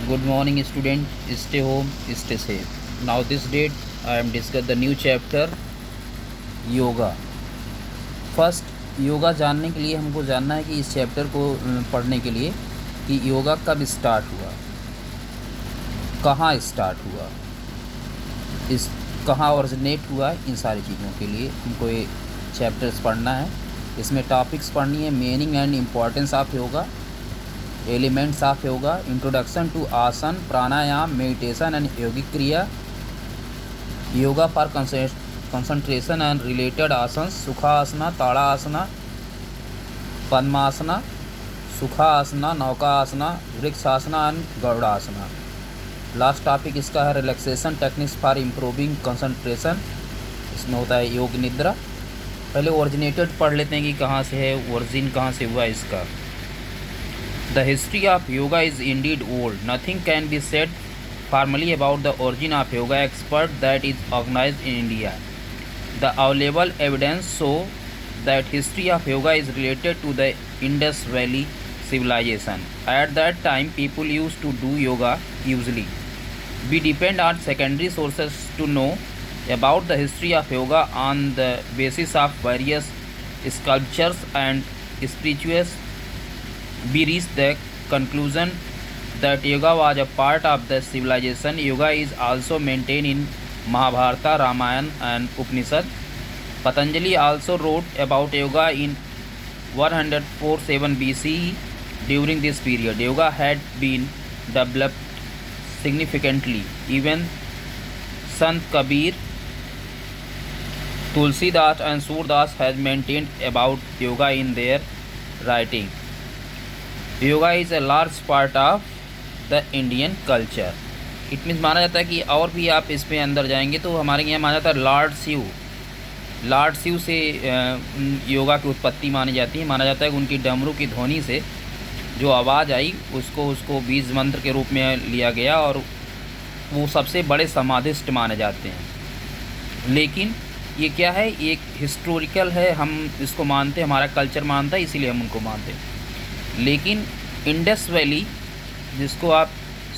Good morning, student. Stay home, stay safe. Now, this date, I am discuss the new chapter yoga. First yoga जानने के लिए हमको जानना है कि इस चैप्टर को पढ़ने के लिए कि योगा कब स्टार्ट हुआ, कहाँ स्टार्ट हुआ, इस कहाँ ओरिजिनेट हुआ। इन सारी चीज़ों के लिए हमको ये चैप्टर्स पढ़ना है। इसमें टॉपिक्स पढ़नी है: meaning and importance of yoga, elements of yoga, introduction to asana, pranayama, meditation and yogic kriya, yoga for concentration and related asanas, sukhasana, tadasana, padmasana, sukhasana, naukasana, vrikshasana and garudasana. Last topic इसका है relaxation techniques for improving concentration. इसमें होता है योग निद्रा। पहले ओरिजिनेटेड पढ़ लेते हैं कि कहाँ से है, ओरिजिन कहाँ से हुआ इसका। The history of yoga is indeed old. Nothing can be said formally about the origin of yoga except that is organized in India. The available evidence show that history of yoga is related to the Indus Valley civilization. At that time, people used to do yoga usually. We depend on secondary sources to know about the history of yoga on the basis of various sculptures and spirituals. We reached the conclusion that yoga was a part of the civilization. Yoga is also maintained in Mahabharata, Ramayana and Upanishad. Patanjali also wrote about yoga in 147 BCE. During this period, yoga had been developed significantly. Even Sant Kabir, Tulsidas and Surdas has maintained about yoga in their writing. Yoga is a large part of the Indian culture. It means माना जाता है कि और भी आप इसमें अंदर जाएंगे तो हमारे यहाँ माना जाता है लॉर्ड शिव से योगा की उत्पत्ति मानी जाती है। माना जाता है कि उनकी डमरू की ध्वनि से जो आवाज़ आई उसको बीज मंत्र के रूप में लिया गया और वो सबसे बड़े समाधिस्ट माने जाते हैं। लेकिन ये क्या है, एक हिस्टोरिकल है, हम इसको मानते हैं, हमारा कल्चर मानता है, इसीलिए हम उनको मानते हैं। लेकिन इंडस वैली, जिसको आप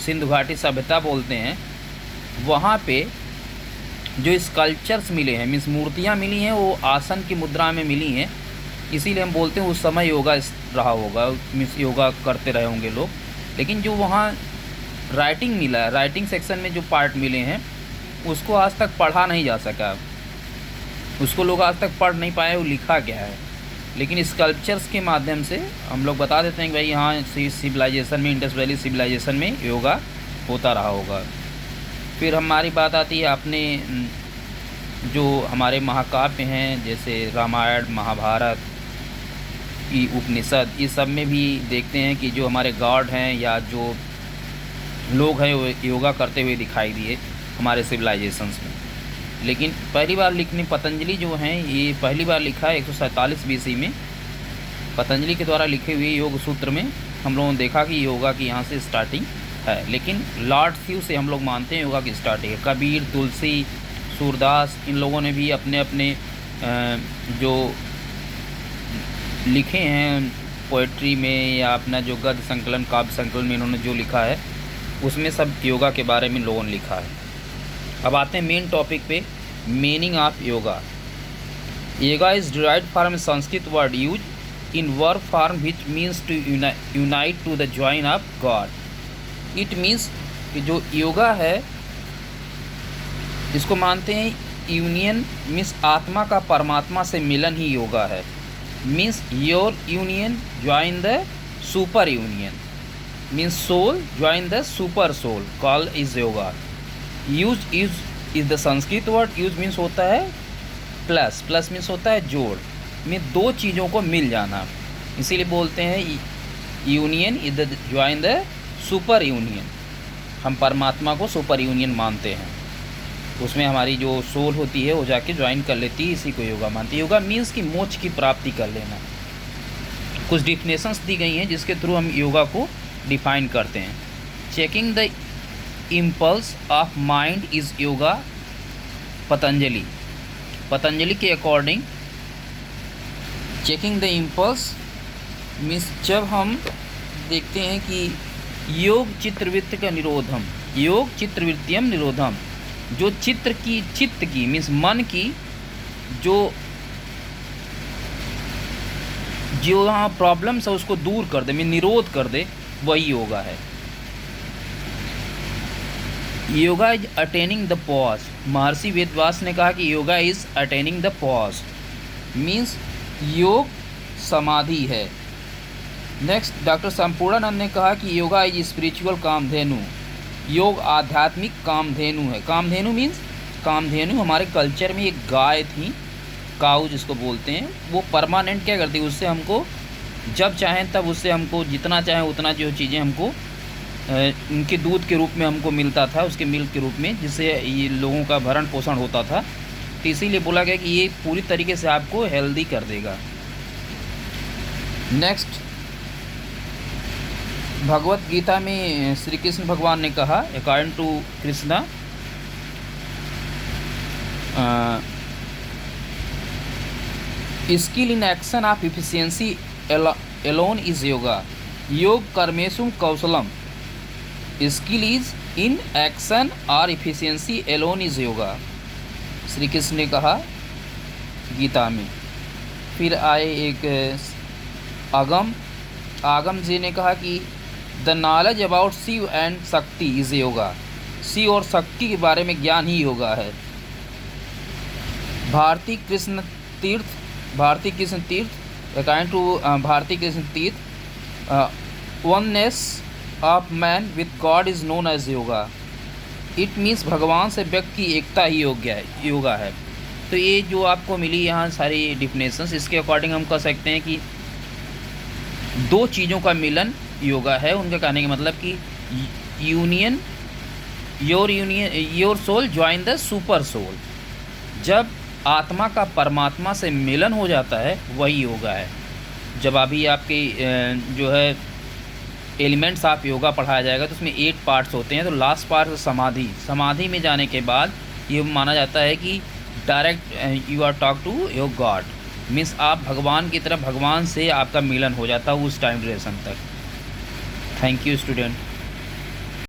सिंधु घाटी सभ्यता बोलते हैं, वहाँ पे जो स्कल्पचर्स मिले हैं, मीन्स मूर्तियाँ मिली हैं, वो आसन की मुद्रा में मिली हैं। इसीलिए हम बोलते हैं उस समय योगा रहा होगा, मीन्स योगा करते रहे होंगे लोग। लेकिन जो वहाँ राइटिंग मिला है, राइटिंग सेक्शन में जो पार्ट मिले हैं, उसको आज तक पढ़ा नहीं जा सका, उसको लोग आज तक पढ़ नहीं पाए वो लिखा क्या है। लेकिन स्कल्पचर्स के माध्यम से हम लोग बता देते हैं कि भाई यहाँ सिविलाइजेशन में, इंडस वैली सिविलाइजेशन में योगा होता रहा होगा। फिर हमारी बात आती है अपने जो हमारे महाकाव्य हैं, जैसे रामायण, महाभारत, उपनिषद, इस सब में भी देखते हैं कि जो हमारे गॉड हैं या जो लोग हैं वो योगा करते हुए दिखाई दिए हमारे सिविलाइजेशंस में। लेकिन पहली बार लिखने पतंजलि जो हैं, ये पहली बार लिखा है 147 BC में। पतंजलि के द्वारा लिखे हुए योग सूत्र में हम लोगों ने देखा कि योगा की यहाँ से स्टार्टिंग है। लेकिन लॉर्ड शिव से हम लोग मानते हैं योगा की स्टार्टिंग है। कबीर, तुलसी, सूरदास, इन लोगों ने भी अपने अपने जो लिखे हैं पोएट्री में या अपना जो गद्य संकलन, काव्य संकलन में इन्होंने जो लिखा है, उसमें सब योगा के बारे में लोगों ने लिखा है। अब आते हैं मेन टॉपिक पे, meaning of yoga. Yoga is derived from Sanskrit word use in verb form which means to unite to the join of God. It means कि जो योगा है इसको मानते हैं यूनियन, मीन्स आत्मा का परमात्मा से मिलन ही योगा है। Means your union join the super union, means soul join the super soul, call is yoga. Use is the Sanskrit word. Use means होता है प्लस मीन्स होता है जोड़, में दो चीज़ों को मिल जाना, इसीलिए बोलते हैं union is the join the super union. हम परमात्मा को सुपर यूनियन मानते हैं, उसमें हमारी जो सोल होती है वो जाके ज्वाइन कर लेती है, इसी को योगा मानती है। योगा मीन्स कि मोक्ष की प्राप्ति कर लेना। कुछ डिफिनेशंस दी गई हैं जिसके थ्रू हम योगा को डिफाइन करते हैं। Checking the impulse of mind is yoga. Patanjali के according checking the impulse means जब हम देखते हैं कि योग चित्रवृत्ति का निरोधम, योग चित्रवृत्तियम निरोधम, जो चित्त की मीन्स मन की जो वहाँ प्रॉब्लम्स है उसको दूर कर दे, मीन निरोध कर दे, वही योगा है। Yoga is attaining the pause, महर्षि वेदव्यास ने कहा कि yoga is attaining the pause, means योग समाधि है। नेक्स्ट डॉक्टर संपूर्णानंद ने कहा कि योगा इज स्पिरिचुअल कामधेनु, योग आध्यात्मिक कामधेनु है। कामधेनु मीन्स, कामधेनु हमारे कल्चर में एक गाय थी, काऊ जिसको बोलते हैं, वो परमानेंट क्या करती है, उससे हमको जब चाहें तब उससे हमको जितना चाहें उतना जो चीज़ें हमको उनके दूध के रूप में हमको मिलता था, उसके मिल्क के रूप में, जिससे ये लोगों का भरण पोषण होता था। तो इसीलिए बोला गया कि ये पूरी तरीके से आपको हेल्दी कर देगा। नेक्स्ट भगवत गीता में श्री कृष्ण भगवान ने कहा, according to Krishna, skill in action of efficiency alone is yoga, योग कर्मेशु कौशलम, स्किल इज इन एक्शन और efficiency alone is yoga, Shri Krishna ने कहा गीता में। फिर आए एक आगम जी ने कहा कि the knowledge about Shiva and Shakti is yoga, Shiva और शक्ति के बारे में ज्ञान ही योगा है। भारती कृष्ण तीर्थ अकॉर्डिंग टू भारती कृष्ण तीर्थ, oneness of man with God is known as yoga, it means भगवान से व्यक्ति की एकता ही योगा है। तो ये जो आपको मिली यहाँ सारी डिफिनेशंस, इसके अकॉर्डिंग हम कह सकते हैं कि दो चीज़ों का मिलन योगा है। उनका कहने का मतलब कि your soul join the super soul, जब आत्मा का परमात्मा से मिलन हो जाता है वही योगा है। जब अभी आपके जो है एलिमेंट्स ऑफ योगा पढ़ाया जाएगा तो उसमें 8 पार्ट्स होते हैं। तो लास्ट पार्ट समाधि में जाने के बाद ये माना जाता है कि direct you are talk to your God, means आप भगवान की तरफ, भगवान से आपका मिलन हो जाता है उस टाइम ड्यूरेशन तक। Thank you student.